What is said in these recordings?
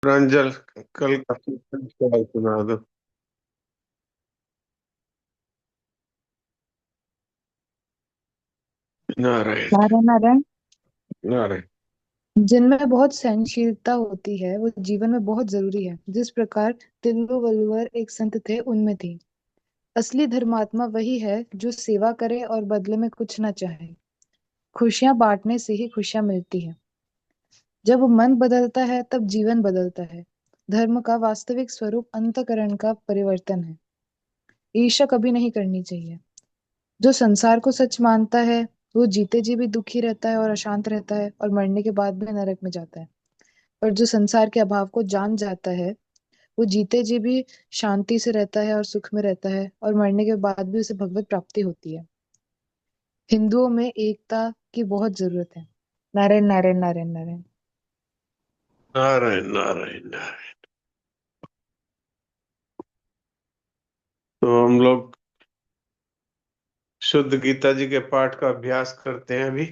प्रांजल, कल का सवाल सुना दो। नारायण। नारायण नारायण। नारायण। जिनमें बहुत सहनशीलता होती है वो जीवन में बहुत जरूरी है। जिस प्रकार तिरुवल्लुवर एक संत थे, उनमें थी। असली धर्मात्मा वही है जो सेवा करे और बदले में कुछ न चाहे। खुशियां बांटने से ही खुशियां मिलती है। जब मन बदलता है तब जीवन बदलता है। धर्म का वास्तविक स्वरूप अंतःकरण का परिवर्तन है। ईर्ष्या कभी नहीं करनी चाहिए। जो संसार को सच मानता है वो जीते जी भी दुखी रहता है और अशांत रहता है और मरने के बाद भी नरक में जाता है। और जो संसार के अभाव को जान जाता है वो जीते जी भी शांति से रहता है और सुख में रहता है और मरने के बाद भी उसे भगवत प्राप्ति होती है। हिंदुओं में एकता की बहुत जरूरत है। नारायण नारायण नारायण नारायण। नारायण। नारायण। नारायण। तो हम लोग शुद्ध गीता जी के पाठ का अभ्यास करते हैं अभी।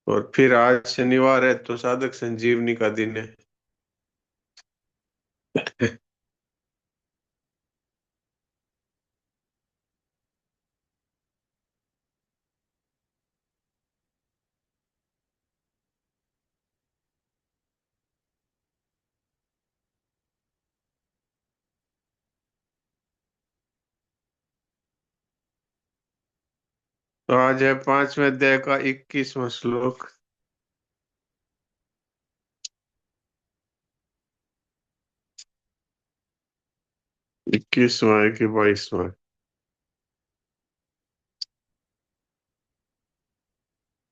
और फिर आज शनिवार है तो साधक संजीवनी का दिन है। तो आज है 5वें अध्याय का 21वां श्लोक। 21वां है कि 22वां?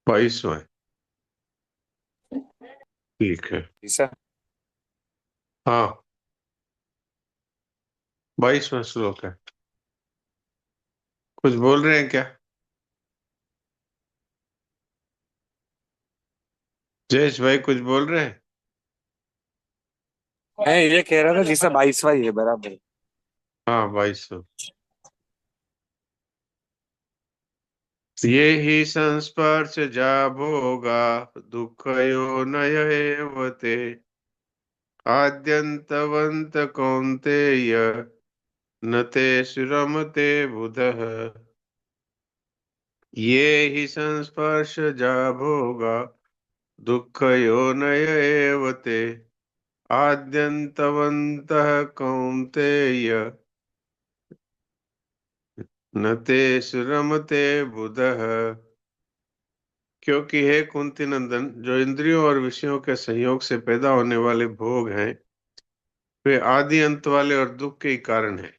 22वां है। ठीक है। ऐसा। हाँ, 22वां श्लोक है। कुछ बोल रहे हैं क्या? जयेश भाई कुछ बोल रहे हैं? मैं ये कह रहा था जैसा 22वां ही है बराबर। हाँ, 22वां। ये ही संस्पर्श जा भोगा दुःखयो नयेव ते आद्यन्तवन्त कौन्तेय न ते सुरमते बुधः। ये ही संस्पर्श जा भोगा दुःखयो नयेव ते आद्यन्तवन्तः कौन्तेय न ते सुरमते बुधः। क्योंकि हे कुंती नंदन, जो इंद्रियों और विषयों के संयोग से पैदा होने वाले भोग हैं वे आदि अंत वाले और दुख के ही कारण हैं।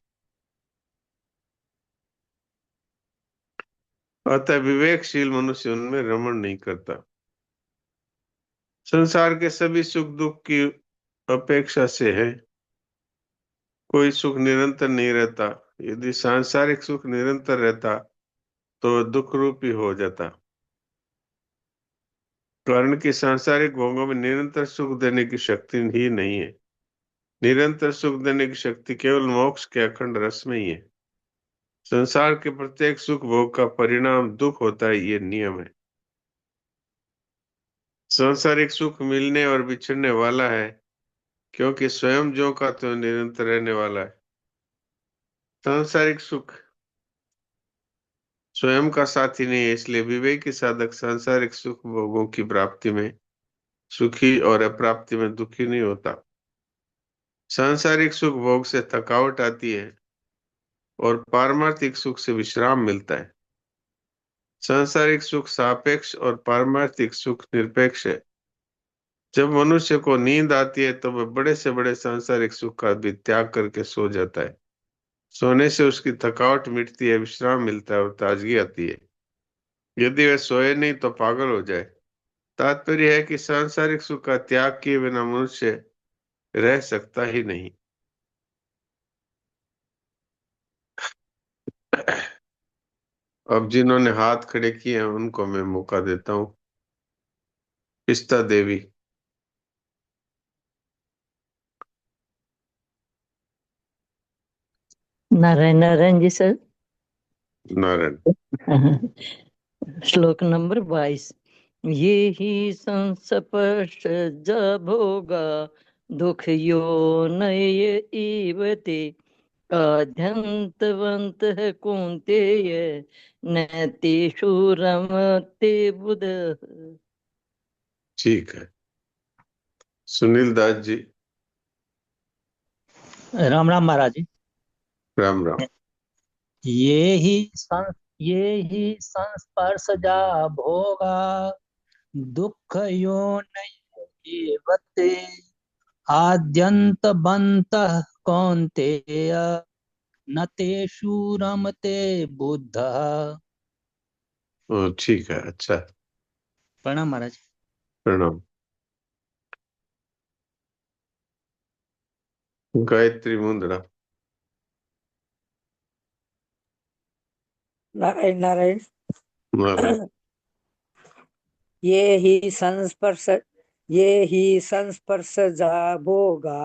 अतः विवेकशील मनुष्य उनमें रमण नहीं करता। संसार के सभी सुख दुख की अपेक्षा से है, कोई सुख निरंतर नहीं रहता। यदि सांसारिक सुख निरंतर रहता तो वह दुख रूपी हो जाता। कारण कि सांसारिक भोगों में निरंतर सुख देने की शक्ति ही नहीं है। निरंतर सुख देने की शक्ति केवल मोक्ष के अखंड रस में ही है। संसार के प्रत्येक सुख भोग का परिणाम दुख होता है, ये नियम है। सांसारिक सुख मिलने और बिछड़ने वाला है, क्योंकि स्वयं जो का तो निरंतर रहने वाला है। सांसारिक सुख स्वयं का साथी नहीं है, इसलिए विवेकी साधक सांसारिक सुख भोगों की प्राप्ति में सुखी और अप्राप्ति में दुखी नहीं होता। सांसारिक सुख भोग से थकावट आती है और पारमार्थिक सुख से विश्राम मिलता है। सांसारिक सुख सापेक्ष और पारमार्थिक सुख निरपेक्ष है। जब मनुष्य को नींद आती है तो वह बड़े से बड़े सांसारिक सुख का भी त्याग करके सो जाता है। सोने से उसकी थकावट मिटती है, विश्राम मिलता है और ताजगी आती है। यदि वह सोए नहीं तो पागल हो जाए। तात्पर्य है कि सांसारिक सुख का त्याग किए बिना मनुष्य रह सकता ही नहीं। अब जिन्होंने हाथ खड़े किए हैं उनको मैं मौका देता हूँ। पिस्ता देवी। नारायण नारायण जी सर। नारायण। श्लोक नंबर 22। ये ही संस्पर्श जा भोगा दुःखयोनय इव ते आद्यन्तवन्तः कौन्तेय न तेषु रमते बुधः। ठीक है। सुनील दास जी। राम राम महाराज जी। राम राम। ये ही संस्पर्शजा भोगा दुख योनयेवते आद्यन्तवन्तः कौन्तेय न तेषु रमते बुद्धः। ठीक है, अच्छा। प्रणाम महाराज। प्रणाम। गायत्री मुंद्रा। नारायण नारायण। नारायण। ये ही संस्पर्शजा भोगा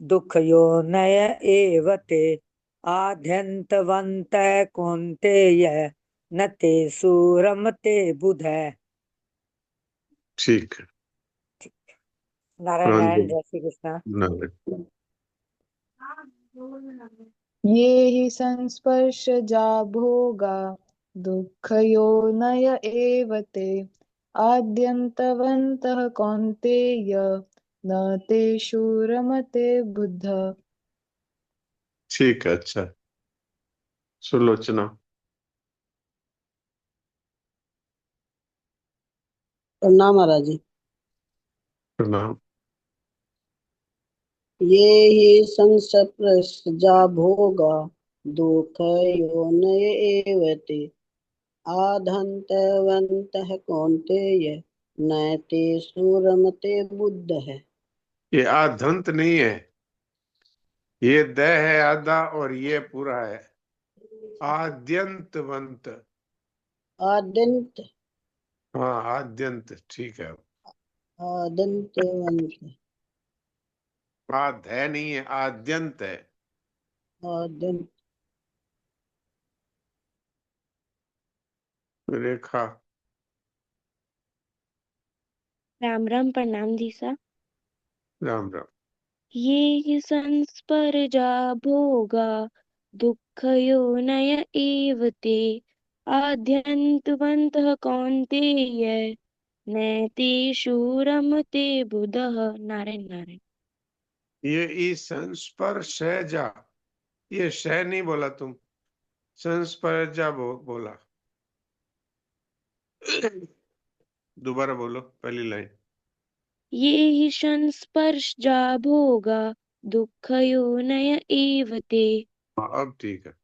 दुख योनय एव ते आद्यन्तवन्तः कौन्तेय न तेषु रमते बुधः। ठीक है। नारायण नारायण। जय श्री कृष्ण। नारायण। ये हि संस्पर्शजा भोगा दुःखयोनय एव ते आद्यन्तवन्तः कौन्तेय न तेषु रमते बुधः। ठीक है, अच्छा। सुलोचना। प्रणाम महाराज जी। प्रणाम। ये ही संस्पर्शजा भोगा दुःख योनय एव ते आद्यन्तवन्तः कौन्तेय न तेषु रमते बुद्धः। ये आधंत नहीं है, ये द है आधा और ये पूरा है। आद्यंतवंत। आद्यंत हाँ, आद्यंत ठीक है। आद्यन्तवन्तः आद है नहीं है, आद्यंत है। आद्यंत। रेखा। राम राम। प्रणाम दीसा। राम राम। ये संस्पर्जा भोगा दुःखयोनय एव ते आद्यन्तवन्तः कौन्तेय न तेषु रमते बुधः। नारायण नारायण। ये ई संस्पर्शजा, ये शह नहीं बोला तुम, संस्पर्शजा बोला। दोबारा बोलो पहली लाइन। ये हि संस्पर्शजा भोगा दुःखयोनय एव ते। हाँ, अब ठीक है।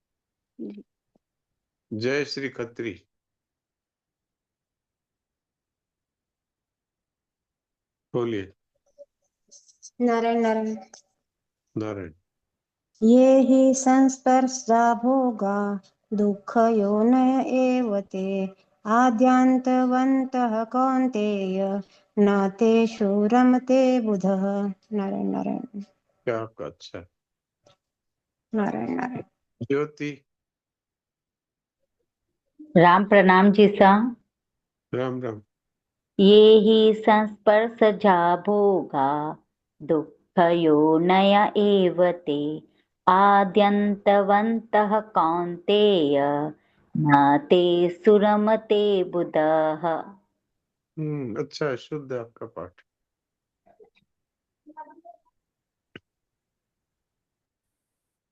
जय श्री खत्री। बोलिए। नारायण नारायण। नारायण। ये हि संस्पर्शा भोगा दुःखयोनय एव ते आद्यान्तवन्तः कौन्तेय न तेषु रमते बुधः। नारायण नारायण। क्या आपका अच्छा। नारायण नारायण। ज्योति। राम प्रणाम जी सा। राम राम। ये ही संस्पर्शजा भोगा दुःखयोनय एव ते आद्यन्तवन्तः कौन्तेय न ते सुरमते बुधः। अच्छा है, शुद्ध है आपका पाठ।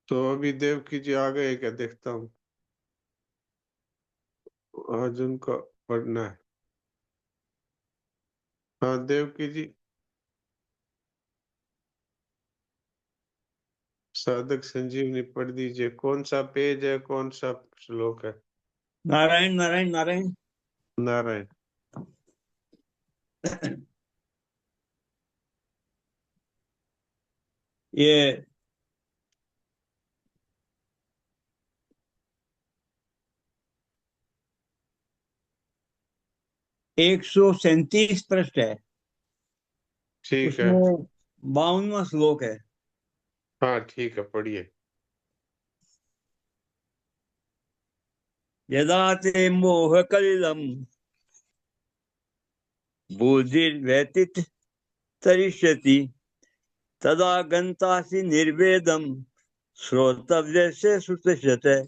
तो अभी देवकी जी आ गए क्या, देखता हूँ। आज उनका पढ़ना है। हाँ देवकी जी। साधक संजीवनी पढ़ दीजिए। कौन सा पेज है, कौन सा श्लोक है? नारायण नारायण नारायण। नारायण। ये 137 पृष्ठ है। ठीक है। उसमें 52वां श्लोक है। हाँ ठीक है, पढ़िए। यदा ते मोह कलिलम बुद्धिर्व्यतित तरिष्यति तदा गंतासि निर्वेदम श्रोतव्य से सुतश्यते।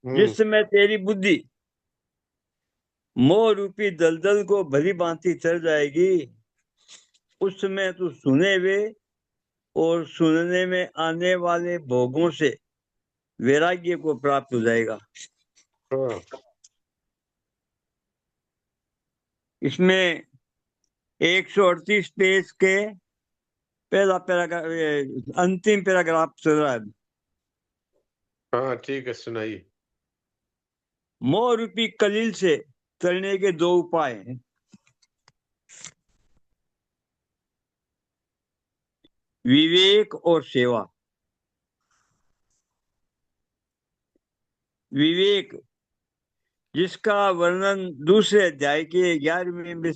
जिस समय तेरी बुद्धि मोह रूपी दलदल को भली भांति चढ़ जाएगी, उस समय तू सुने हुए और सुनने में आने वाले भोगों से वैराग्य को प्राप्त हो जाएगा। हाँ, इसमें 138 पेज के पहला पैराग्राफ, अंतिम पैराग्राफ चल रहा है। हाँ, ठीक है, सुनाइए। मोह रूपी कलील से तरने के दो उपाय हैं। विवेक और सेवा। विवेक, जिसका वर्णन दूसरे अध्याय के 11वें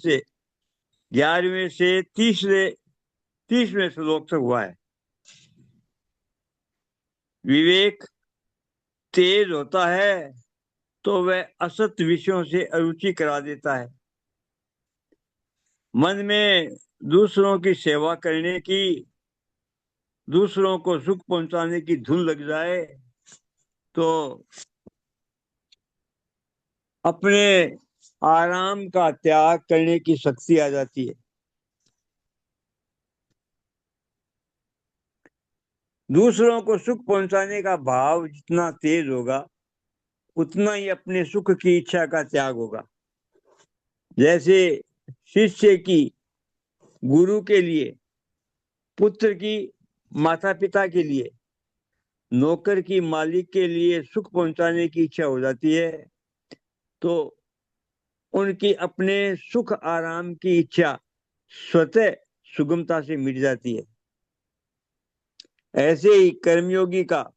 से 30वें श्लोक तक हुआ है। विवेक तेज होता है तो वह असत विषयों से अरुचि करा देता है। मन में दूसरों की सेवा करने की, दूसरों को सुख पहुंचाने की धुन लग जाए तो अपने आराम का त्याग करने की शक्ति आ जाती है। दूसरों को सुख पहुंचाने का भाव जितना तेज होगा, उतना ही अपने सुख की इच्छा का त्याग होगा। जैसे शिष्य की गुरु के लिए, पुत्र की माता पिता के लिए, नौकर की मालिक के लिए सुख पहुंचाने की इच्छा हो जाती है, तो उनकी अपने सुख आराम की इच्छा स्वतः सुगमता से मिट जाती है। ऐसे ही कर्मयोगी का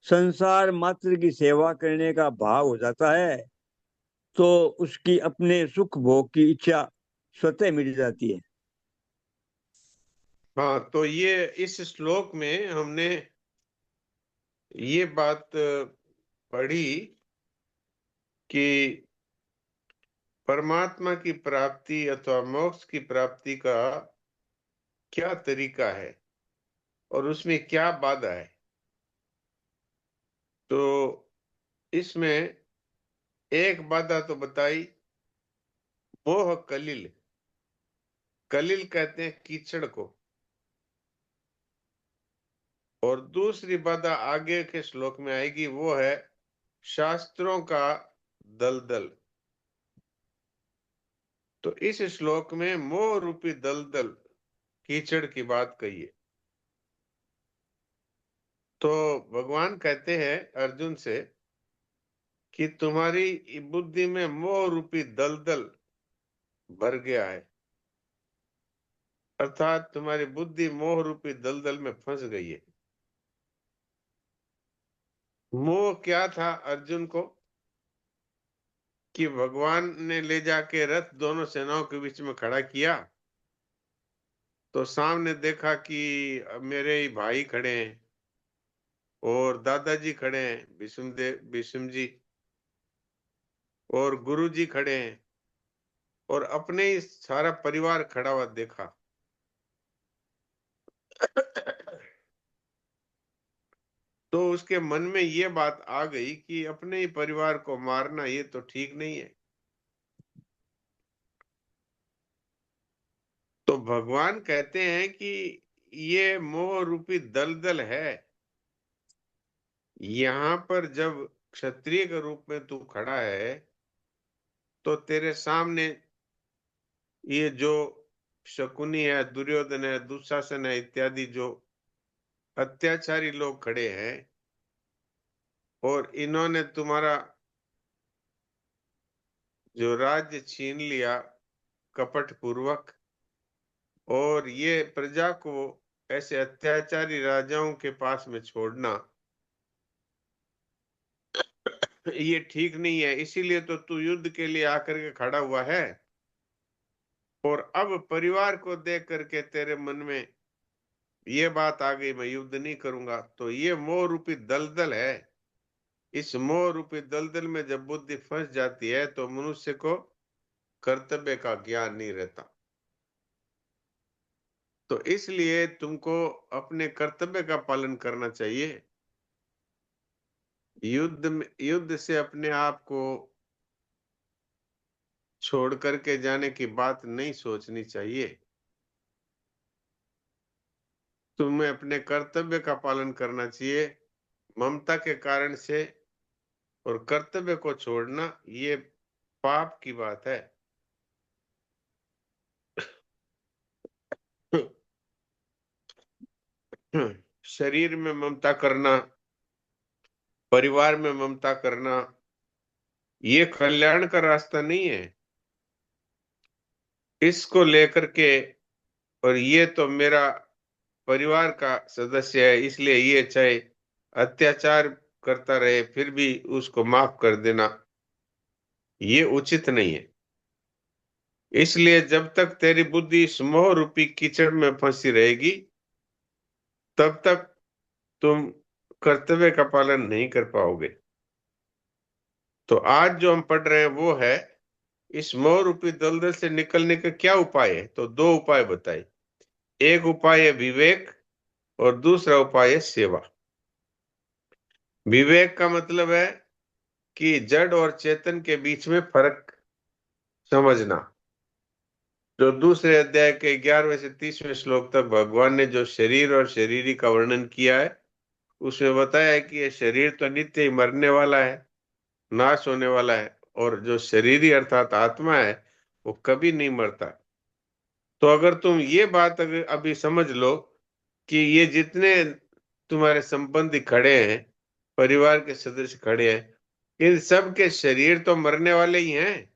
संसार मात्र की सेवा करने का भाव हो जाता है, तो उसकी अपने सुख भोग की इच्छा स्वतः मिट जाती है। हाँ, तो ये इस श्लोक में हमने ये बात पढ़ी कि परमात्मा की प्राप्ति अथवा मोक्ष की प्राप्ति का क्या तरीका है और उसमें क्या बाधा है। तो इसमें एक बाधा तो बताई, मोह कलिल। कलिल कहते हैं कीचड़ को। और दूसरी बाधा आगे के श्लोक में आएगी, वो है शास्त्रों का दलदल। तो इस श्लोक में मोह रूपी दलदल, कीचड़ की बात कही है। तो भगवान कहते हैं अर्जुन से कि तुम्हारी बुद्धि में मोह रूपी दलदल भर गया है, अर्थात तुम्हारी बुद्धि मोह रूपी दलदल में फंस गई है। मोह क्या था अर्जुन को कि भगवान ने ले जाके रथ दोनों सेनाओं के बीच में खड़ा किया, तो सामने देखा कि मेरे ही भाई खड़े हैं और दादाजी खड़े हैं, भीष्म जी, और गुरु जी खड़े हैं, और अपने ही सारा परिवार खड़ा हुआ देखा। तो उसके मन में ये बात आ गई कि अपने ही परिवार को मारना ये तो ठीक नहीं है। तो भगवान कहते हैं कि ये मोह रूपी दलदल है। यहाँ पर जब क्षत्रिय के रूप में तू खड़ा है, तो तेरे सामने ये जो शकुनी है, दुर्योधन है, दुशासन है, इत्यादि जो अत्याचारी लोग खड़े हैं, और इन्होंने तुम्हारा जो राज्य छीन लिया कपट पूर्वक, और ये प्रजा को ऐसे अत्याचारी राजाओं के पास में छोड़ना ये ठीक नहीं है। इसीलिए तो तू युद्ध के लिए आकर के खड़ा हुआ है, और अब परिवार को देख करके तेरे मन में ये बात आ गई मैं युद्ध नहीं करूंगा। तो ये मोह रूपी दलदल है। इस मोह रूपी दलदल में जब बुद्धि फंस जाती है तो मनुष्य को कर्तव्य का ज्ञान नहीं रहता। तो इसलिए तुमको अपने कर्तव्य का पालन करना चाहिए। युद्ध से अपने आप को छोड़ करके जाने की बात नहीं सोचनी चाहिए। तुम्हें अपने कर्तव्य का पालन करना चाहिए ममता के कारण से, और कर्तव्य को छोड़ना ये पाप की बात है। शरीर में ममता करना, परिवार में ममता करना, ये कल्याण का रास्ता नहीं है। इसको लेकर के, और ये तो मेरा परिवार का सदस्य है इसलिए ये चाहे अत्याचार करता रहे फिर भी उसको माफ कर देना, ये उचित नहीं है। इसलिए जब तक तेरी बुद्धि इस मोह रूपी कीचड़ में फंसी रहेगी तब तक तुम कर्तव्य का पालन नहीं कर पाओगे। तो आज जो हम पढ़ रहे हैं वो है इस मोह रूपी दलदल से निकलने का क्या उपाय है। तो दो उपाय बताए। एक उपाय है विवेक और दूसरा उपाय है सेवा। विवेक का मतलब है कि जड़ और चेतन के बीच में फर्क समझना। जो दूसरे अध्याय के 11वें से 30वें श्लोक तक भगवान ने जो शरीर और शरीरी का वर्णन किया है उसमें बताया है कि ये शरीर तो नित्य ही मरने वाला है, नाश होने वाला है, और जो शरीरी अर्थात आत्मा है वो कभी नहीं मरता। तो अगर तुम ये बात अगर अभी समझ लो कि ये जितने तुम्हारे संबंधी खड़े हैं, परिवार के सदस्य खड़े हैं, इन सब के शरीर तो मरने वाले ही हैं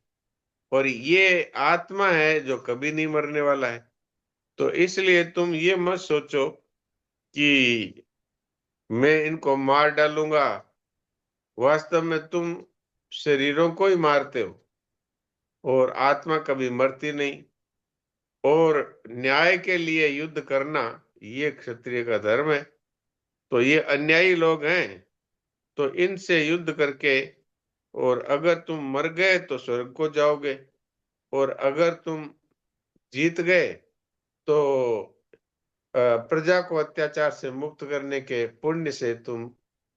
और ये आत्मा है जो कभी नहीं मरने वाला है। तो इसलिए तुम ये मत सोचो कि मैं इनको मार डालूंगा। वास्तव में तुम शरीरों को ही मारते हो और आत्मा कभी मरती नहीं। और न्याय के लिए युद्ध करना ये क्षत्रिय का धर्म है। तो ये अन्यायी लोग हैं, तो इनसे युद्ध करके, और अगर तुम मर गए तो स्वर्ग को जाओगे, और अगर तुम जीत गए तो प्रजा को अत्याचार से मुक्त करने के पुण्य से तुम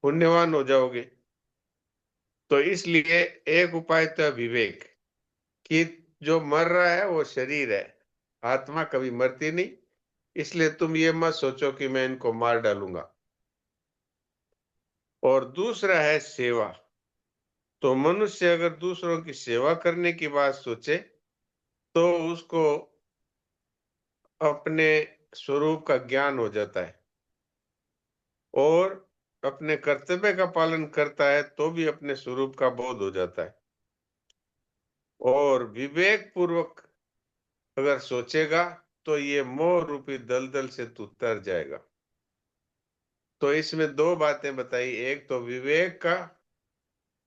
पुण्यवान हो जाओगे। तो इसलिए एक उपाय तो है विवेक, कि जो मर रहा है वो शरीर है, आत्मा कभी मरती नहीं। इसलिए तुम ये मत सोचो कि मैं इनको मार डालूंगा। और दूसरा है सेवा। तो मनुष्य अगर दूसरों की सेवा करने की बात सोचे तो उसको अपने स्वरूप का ज्ञान हो जाता है, और अपने कर्तव्य का पालन करता है तो भी अपने स्वरूप का बोध हो जाता है। और विवेक पूर्वक अगर सोचेगा तो ये मोह रूपी दलदल से तू तर जाएगा। तो इसमें दो बातें बताई, एक तो विवेक का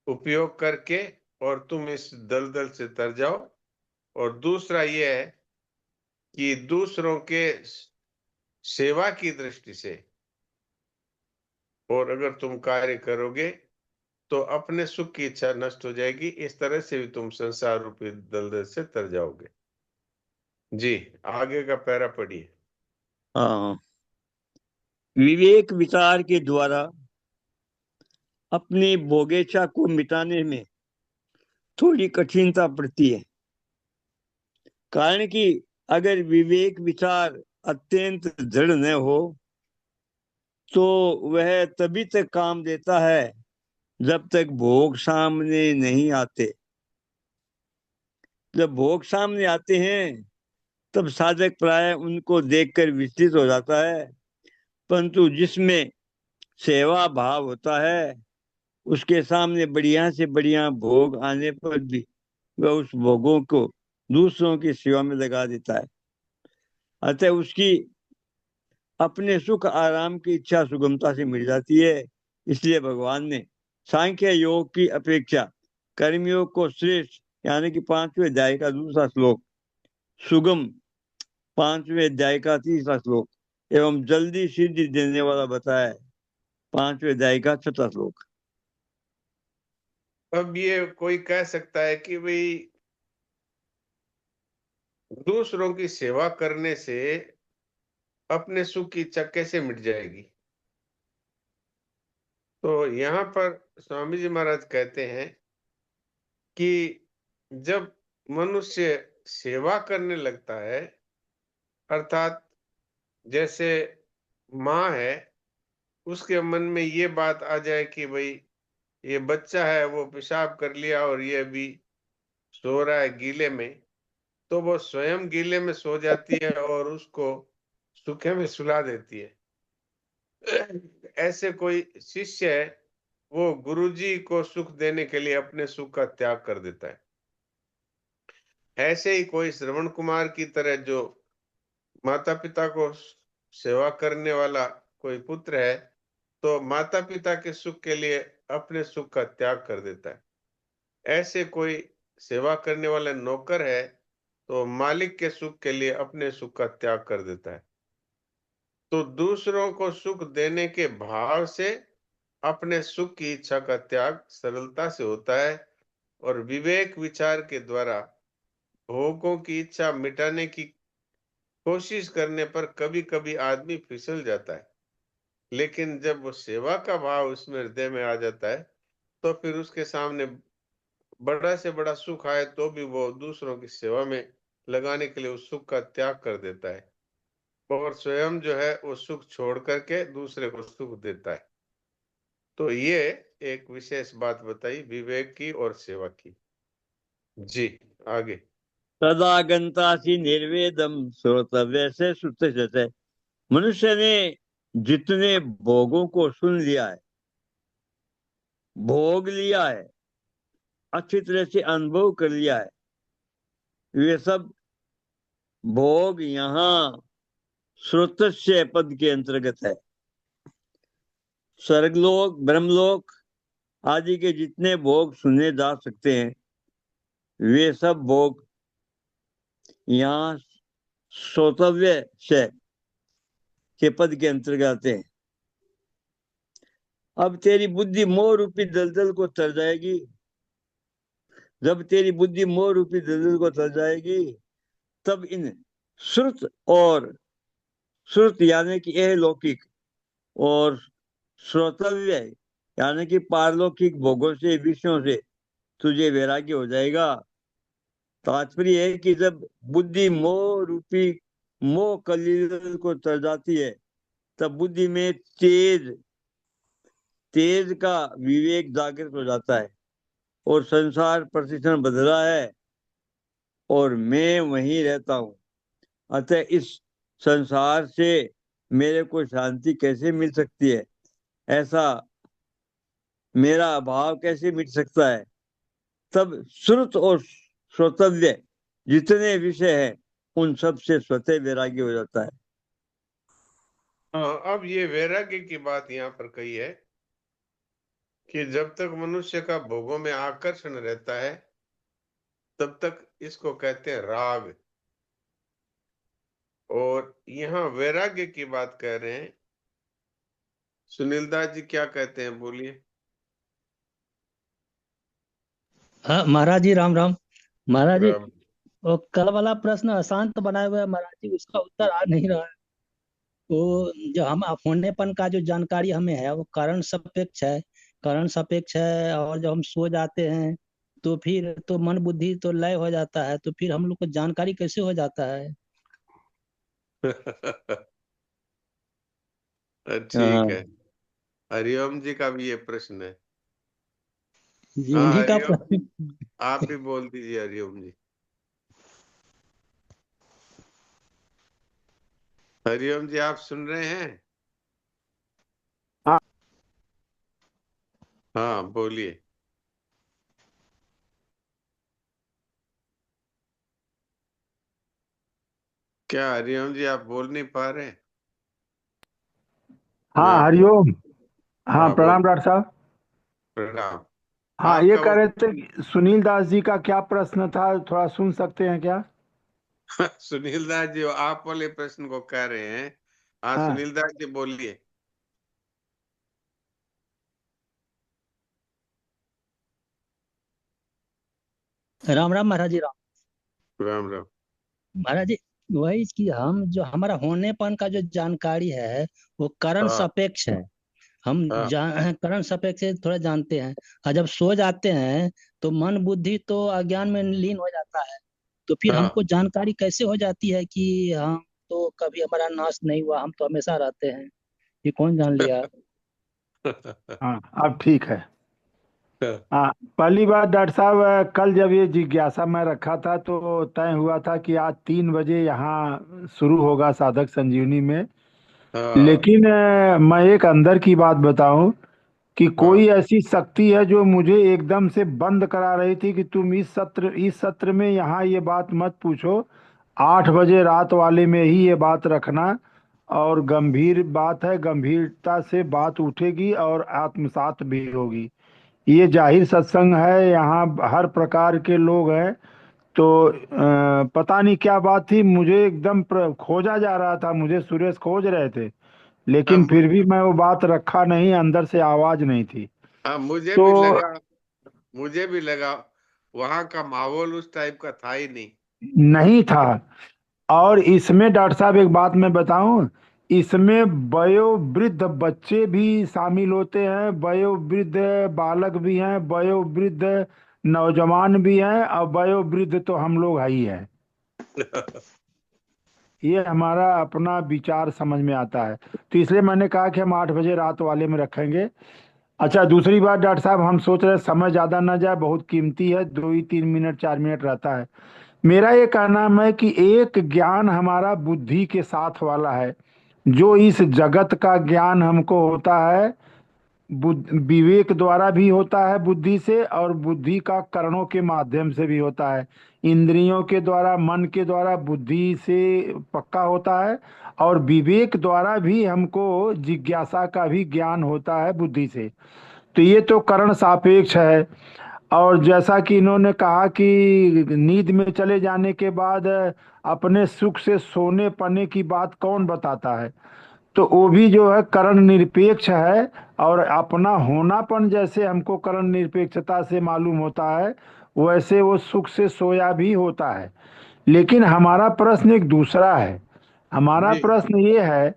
उपयोग करके और तुम इस दलदल से तर जाओ, और दूसरा ये है कि दूसरों के सेवा की दृष्टि से और अगर तुम कार्य करोगे तो अपने सुख की इच्छा नष्ट हो जाएगी। इस तरह से भी तुम संसार रूपी दलदल से तर जाओगे। जी, आगे का पैरा पढ़िए। हाँ, विवेक विचार के द्वारा अपनी भोगेच्छा को मिटाने में थोड़ी कठिनता पड़ती है, कारण कि अगर विवेक विचार अत्यंत दृढ़ न हो तो वह तभी तक काम देता है जब तक भोग सामने नहीं आते। जब भोग सामने आते हैं तब साधक प्राय उनको देखकर विचलित हो जाता है, परंतु जिसमें सेवा भाव होता है उसके सामने बढ़िया से बढ़िया भोग आने पर भी वह उस भोगों को दूसरों की सेवा में लगा देता है। अतः उसकी अपने सुख आराम की इच्छा सुगमता से मिल जाती है। इसलिए भगवान ने सांख्य योग की अपेक्षा कर्मयोग को श्रेष्ठ, यानी कि 5वें अध्याय का दूसरा श्लोक, सुगम 5वें अध्याय का तीसरा श्लोक एवं जल्दी सिद्धि देने वाला बताया है 5वें अध्याय का छठा श्लोक। अब ये कोई कह सकता है कि भाई दूसरों की सेवा करने से अपने सुख की इच्छा कैसे मिट जाएगी? तो यहाँ पर स्वामी जी महाराज कहते हैं कि जब मनुष्य सेवा करने लगता है, अर्थात जैसे माँ है, उसके मन में ये बात आ जाए कि भाई ये बच्चा है, वो पेशाब कर लिया और ये अभी सो रहा है गीले में, तो वो स्वयं गीले में सो जाती है और उसको सूखे में सुला देती है। ऐसे कोई शिष्य है, वो गुरुजी को सुख देने के लिए अपने सुख का त्याग कर देता है। ऐसे ही कोई श्रवण कुमार की तरह जो माता पिता को सेवा करने वाला कोई पुत्र है, तो माता पिता के सुख के लिए अपने सुख का त्याग कर देता है। ऐसे कोई सेवा करने वाला नौकर है, तो मालिक के सुख के लिए अपने सुख का त्याग कर देता है। तो दूसरों को सुख देने के भाव से अपने सुख की इच्छा का त्याग सरलता से होता है, और विवेक विचार के द्वारा भोगों की इच्छा मिटाने की कोशिश करने पर कभी कभी आदमी फिसल जाता है। लेकिन जब वो सेवा का भाव उसमें हृदय में आ जाता है, तो फिर उसके सामने बड़ा से बड़ा सुख आए तो भी वो दूसरों की सेवा में लगाने के लिए उस सुख का त्याग कर देता है, और स्वयं जो है वो सुख छोड़ करके दूसरे को सुख देता है। तो ये एक विशेष बात बताई विवेक की और सेवा की। जी आगे। तदा गंतासी निर्वेदम श्रोतव्य से श्रुत। मनुष्य ने जितने भोगों को सुन लिया है, भोग लिया है, अच्छी तरह से अनुभव कर लिया है, वे सब भोग यहाँ श्रोतस्य पद के अंतर्गत है। स्वर्गलोक, ब्रह्मलोक आदि के जितने भोग सुने जा सकते हैं, वे सब भोग यहाँ श्रोतव्य से के पद के अंतर्गत आते हैं। अब तेरी बुद्धि मोह रूपी दलदल को तर जाएगी। जब तेरी बुद्धि मोह रूपी दलदल को तर जाएगी, तब इन श्रुत और श्रुत यानी कि अलौकिक और श्रोतव्य यानी कि पारलौकिक भोगों से, विषयों से तुझे वैराग्य हो जाएगा। तात्पर्य है कि जब बुद्धि मोह रूपी मोह कलिदल को तर जाती है, तब बुद्धि में तेज तेज का विवेक जागृत हो जाता है, और संसार प्रतिक्षण बदला है और मैं वहीं रहता हूँ। अतः इस संसार से मेरे को शांति कैसे मिल सकती है, ऐसा मेरा अभाव कैसे मिट सकता है। तब श्रुत और श्रोतव्य जितने विषय हैं, उन सब से स्वतः वैराग्य हो जाता है। अब ये वैराग्य की बात यहाँ पर कही है कि जब तक मनुष्य का भोगों में आकर्षण रहता है, तब तक इसको कहते हैं राग। और यहाँ वैराग्य की बात कह रहे हैं। सुनील दास जी क्या कहते हैं, बोलिए। हाँ महाराज जी, राम राम। महाराज जी, राम। वो कल वाला प्रश्न अशांत बनाया हुआ है महाराज जी, उसका उत्तर आ नहीं रहा है। वो जो हम होनेपन का जो जानकारी हमें है, वो कारण सापेक्ष है। कारण सापेक्ष है, और जब हम सो जाते हैं तो फिर तो मन बुद्धि तो लय हो जाता है, तो फिर हम लोग को जानकारी कैसे हो जाता है? ठीक है। हरिओम जी का भी ये प्रश्न है। जी हाँ उन्हीं का हरिओम, प्रश्न। आप भी बोल दीजिए हरिओम जी। हरिओम जी आप सुन रहे हैं? हाँ। हाँ बोलिए। क्या हरिओम जी आप बोल नहीं पा रहे? मैं हाँ आपको। हरिओम। हाँ हाँ प्रणाम बोल। डॉक्टर साहब। प्रणाम। हाँ ये आपका कह रहे थे कि सुनील दास जी का क्या प्रश्न था, थोड़ा सुन सकते हैं क्या? सुनील दास जी आप वाले प्रश्न को कह रहे हैं। हाँ हाँ सुनील दास जी बोलिए। राम राम महाराज जी, राम। राम राम। महाराज जी, वही कि हम जो हमारा होनेपन का जो जानकारी है वो करण हाँ सापेक्ष है। हम हाँ करण सापेक्ष से थोड़ा जानते हैं। और जब सो जाते हैं तो मन बुद्धि तो अज्ञान में लीन हो जाता है। तो फिर हाँ। हमको जानकारी कैसे हो जाती है कि हम तो कभी हमारा नाश नहीं हुआ, हम तो हमेशा रहते हैं। ये कौन जान लिया? हाँ अब ठीक है। हाँ, पहली बात डॉक्टर साहब, कल जब ये जिज्ञासा मैं रखा था तो तय हुआ था कि आज 3 बजे यहाँ शुरू होगा साधक संजीवनी में। हाँ लेकिन मैं एक अंदर की बात बताऊं कि हाँ कोई ऐसी शक्ति है जो मुझे एकदम से बंद करा रही थी कि तुम इस सत्र में यहाँ ये बात मत पूछो, 8 बजे रात वाले में ही ये बात रखना। और गंभीर बात है, गंभीरता से बात उठेगी और आत्मसात भी होगी। ये जाहिर सत्संग है, यहाँ हर प्रकार के लोग हैं। तो पता नहीं क्या बात थी, मुझे एकदम खोजा जा रहा था, मुझे सुरेश खोज रहे थे। हाँ, लेकिन फिर भी मैं वो बात रखा नहीं, अंदर से आवाज नहीं थी। हाँ, तो मुझे भी लगा वहां का माहौल उस टाइप का था ही नहीं। नहीं था। और इसमें डॉक्टर साहब एक बात मैं बताऊं, इसमें वयोवृद्ध बच्चे भी शामिल होते हैं, वयोवृद्ध बालक भी हैं, वयोवृद्ध नौजवान भी हैं, और वयोवृद्ध तो हम लोग है ही हैं। ये हमारा अपना विचार समझ में आता है। तो इसलिए मैंने कहा कि हम 8 बजे रात वाले में रखेंगे। अच्छा, दूसरी बात डॉक्टर साहब, हम सोच रहे हैं समय ज्यादा ना जाए, बहुत कीमती है, 2 ही 3 मिनट 4 मिनट रहता है। मेरा ये कहना है कि एक ज्ञान हमारा बुद्धि के साथ वाला है, जो इस जगत का ज्ञान हमको होता है, विवेक द्वारा भी होता है बुद्धि से, और बुद्धि का कर्णों के माध्यम से भी होता है। इंद्रियों के द्वारा, मन के द्वारा बुद्धि से पक्का होता है, और विवेक द्वारा भी हमको जिज्ञासा का भी ज्ञान होता है बुद्धि से। तो ये तो करण सापेक्ष है। और जैसा कि इन्होंने कहा कि नींद में चले जाने के बाद अपने सुख से सोने पने की बात कौन बताता है, तो वो भी जो है करण निरपेक्ष है। और अपना होनापन जैसे हमको करण निरपेक्षता से मालूम होता है, वैसे वो सुख से सोया भी होता है। लेकिन हमारा प्रश्न एक दूसरा है। हमारा जी प्रश्न ये है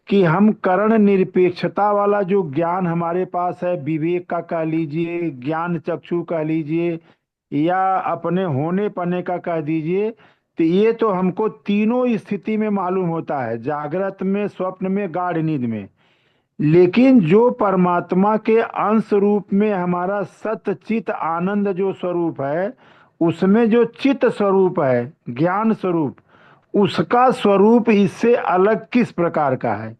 कि हम करण निरपेक्षता वाला जो ज्ञान हमारे पास है, विवेक का कह लीजिए, ज्ञान चक्षु कह लीजिए, या अपने होने पने का कह दीजिए, तो ये तो हमको तीनों स्थिति में मालूम होता है, जागृत में, स्वप्न में, गाढ़ नींद में। लेकिन जो परमात्मा के अंश रूप में हमारा सत चित आनंद जो स्वरूप है, उसमें जो चित स्वरूप है, ज्ञान स्वरूप, उसका स्वरूप इससे अलग किस प्रकार का है?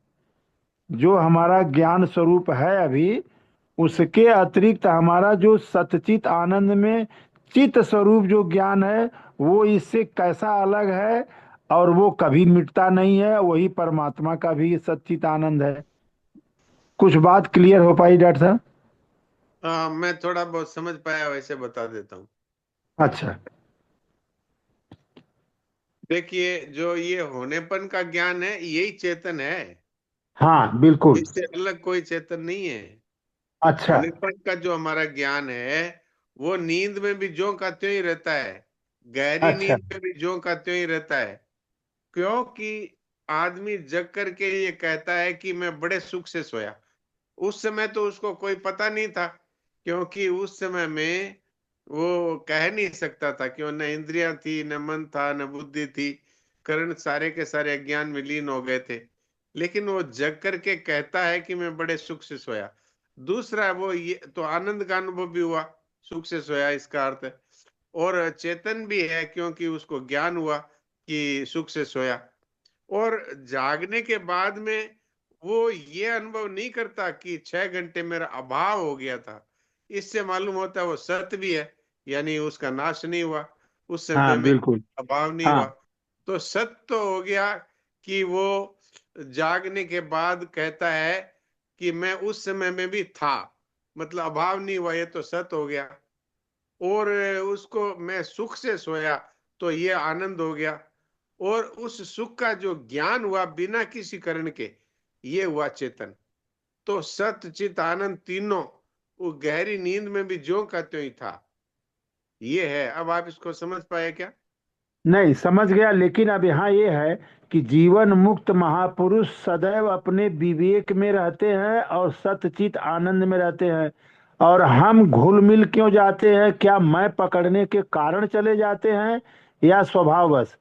जो हमारा ज्ञान स्वरूप है अभी, उसके अतिरिक्त हमारा जो सतचित आनंद में चित स्वरूप जो ज्ञान है, वो इससे कैसा अलग है? और वो कभी मिटता नहीं है, वही परमात्मा का भी सच्चित आनंद है। कुछ बात क्लियर हो पाई डॉक्टर साहब? हाँ, मैं थोड़ा बहुत समझ पाया, वैसे बता देता हूँ। अच्छा। देखिए, जो ये होनेपन का ज्ञान है यही चेतन है, हाँ बिल्कुल। इससे अलग कोई चेतन नहीं है। अच्छा। होनेपन का जो हमारा ज्ञान है वो नींद में भी ज्यों का त्यों ही रहता है, गहरी अच्छा। नींद में भी ज्यों का त्यों ही रहता है। क्योंकि आदमी जग करके ये कहता है कि मैं बड़े सुख से सोया। उस समय तो उसको कोई पता नहीं था, क्योंकि उस समय में वो कह नहीं सकता था, क्यों न इंद्रियां थी, न मन था, न बुद्धि थी। कर्ण सारे के सारे अज्ञान में लीन हो गए थे। लेकिन वो जग करके कहता है कि मैं बड़े सुख से सोया। दूसरा, वो ये तो आनंद का अनुभव भी हुआ, सुख से सोया इसका अर्थ है। और चेतन भी है, क्योंकि उसको ज्ञान हुआ कि सुख से सोया। और जागने के बाद में वो ये अनुभव नहीं करता कि 6 घंटे मेरा अभाव हो गया था। इससे मालूम होता है वो सत्य भी है, यानी उसका नाश नहीं हुआ, उस समय हाँ में बिल्कुल। अभाव नहीं हाँ। हुआ। तो सत्य तो हो गया कि वो जागने के बाद कहता है कि मैं उस समय में भी था, मतलब अभाव नहीं हुआ, ये तो सत्य हो गया। और उसको मैं सुख से सोया, तो ये आनंद हो गया। और उस सुख का जो ज्ञान हुआ बिना किसी कारण के, ये हुआ चेतन। तो सत चित आनंद तीनों वो गहरी नींद में भी ज्यों का त्यों ही था। ये है। अब आप इसको समझ पाए क्या? नहीं समझ गया, लेकिन अब यहाँ ये है कि जीवन मुक्त महापुरुष सदैव अपने विवेक में रहते हैं और सतचित आनंद में रहते हैं, और हम घुल मिल क्यों जाते हैं? क्या मैं पकड़ने के कारण चले जाते हैं या स्वभाववश?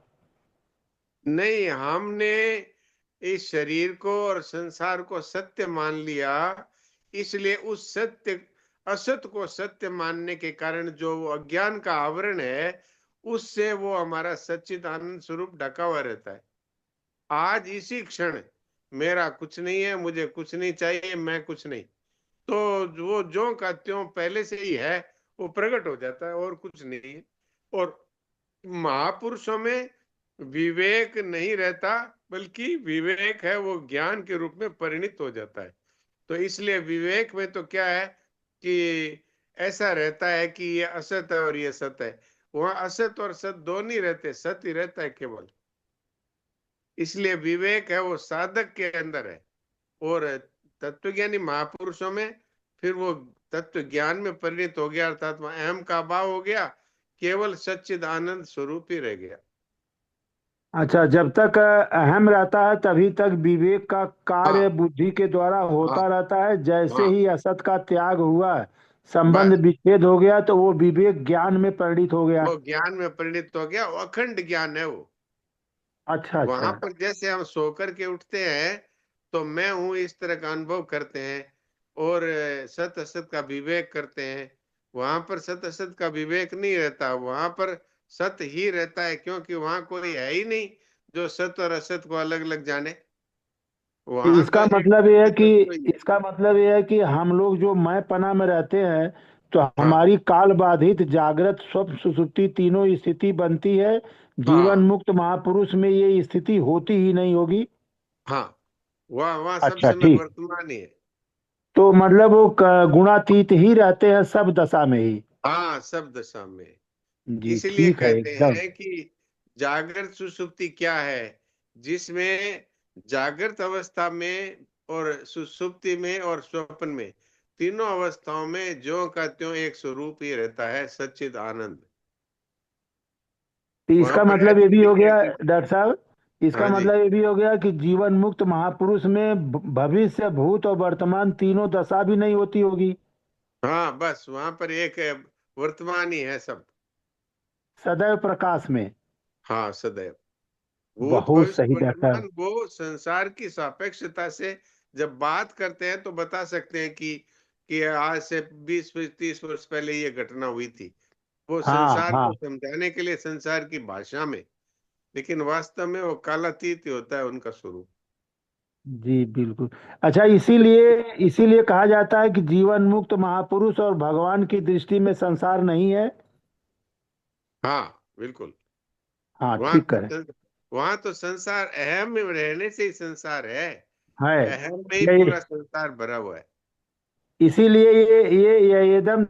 नहीं, हमने इस शरीर को और संसार को सत्य मान लिया, इसलिए उस सत्य असत को सत्य मानने के कारण जो वो अज्ञान का आवरण है, उससे वो हमारा सच्चिद आनंद स्वरूप ढका हुआ रहता है। आज इसी क्षण मेरा कुछ नहीं है, मुझे कुछ नहीं चाहिए, मैं कुछ नहीं, तो वो जो का त्यों पहले से ही है, वो प्रकट हो जाता है और कुछ नहीं है। और महापुरुषों में विवेक नहीं रहता, बल्कि विवेक है वो ज्ञान के रूप में परिणित हो जाता है। तो इसलिए विवेक में तो क्या है कि ऐसा रहता है कि ये असत है और ये सत है। वहां असत और सत दोनों ही रहते, सत ही रहता है केवल। इसलिए विवेक है वो साधक के अंदर है, और तत्वज्ञानी महापुरुषों में फिर वो तत्व ज्ञान में परिणित हो गया, अर्थात वहां अहम का अभाव हो गया, केवल सच्चिद आनंद स्वरूप ही रह गया। अच्छा, जब तक अहम रहता है तभी तक विवेक का कार्य हाँ बुद्धि के द्वारा होता हाँ रहता है। जैसे हाँ, ही असत का त्याग हुआ, संबंध बस विच्छेद हो गया, तो वो विवेक ज्ञान में परिणित हो गया। वो ज्ञान में परिणित हो गया, वो अखंड ज्ञान है वो। अच्छा अच्छा। वहां पर जैसे हम सो करके उठते हैं तो मैं हूं इस तरह का अनुभव करते हैं, और सत असत का विवेक करते हैं। वहां पर सत असत का विवेक नहीं रहता, वहां पर सत ही रहता है, क्योंकि वहां कोई है ही नहीं जो सत और असत को अलग अलग जाने। वहां तो इसका एक मतलब ये है कि तत्व ही है। इसका मतलब ये है कि हम लोग जो मैं पना में रहते हैं, तो हाँ हमारी काल बाधित जागृत स्वप्न सुषुप्ति तीनों स्थिति बनती है। जीवन हाँ मुक्त महापुरुष में ये स्थिति होती ही नहीं होगी। हाँ, वह वहां सब अच्छा समय ठीक। वर्तमान ही है। तो मतलब वो गुणातीत ही रहते हैं सब दशा में ही। हाँ, सब दशा में। जी इसलिए ठीक है कहते एकदम। हैं कि जागृत सुषुप्ति क्या है, जिसमें जागृत अवस्था में और सुषुप्ति में और स्वप्न में, तीनों अवस्थाओं में ज्यों का त्यों एक स्वरूप ही रहता है, सच्चिद आनंद। तो वहां इसका पर मतलब ये ऐसी भी हो गया नहीं। डॉक्टर साहब, इसका हाँ जी, मतलब ये भी हो गया कि जीवन मुक्त महापुरुष में भविष्य भूत और वर्तमान तीनों दशा भी नहीं होती होगी। हाँ, बस वहां पर एक वर्तमान ही है सब। सदैव प्रकाश में। हाँ, सदैव भूत बहुत भविष्य सही डॉक्टर साहब। वर्तमान, वो संसार की सापेक्षता से जब बात करते हैं तो बता सकते हैं कि आज से 20-30 वर्ष पहले ये घटना हुई थी, वो हाँ संसार हाँ। को समझाने के लिए संसार की भाषा में। लेकिन वास्तव में वो कालातीत ही होता है उनका स्वरूप। जी बिल्कुल। अच्छा, इसीलिए इसीलिए कहा जाता है कि जीवन मुक्त महापुरुष और भगवान की दृष्टि में संसार नहीं है। हाँ बिल्कुल। हाँ वहां ठीक तो करें। वहां तो संसार अहम में रहने से ही संसार है। है। अहम में ही ये पूरा संसार भरा हुआ है। इसीलिए ये एकदम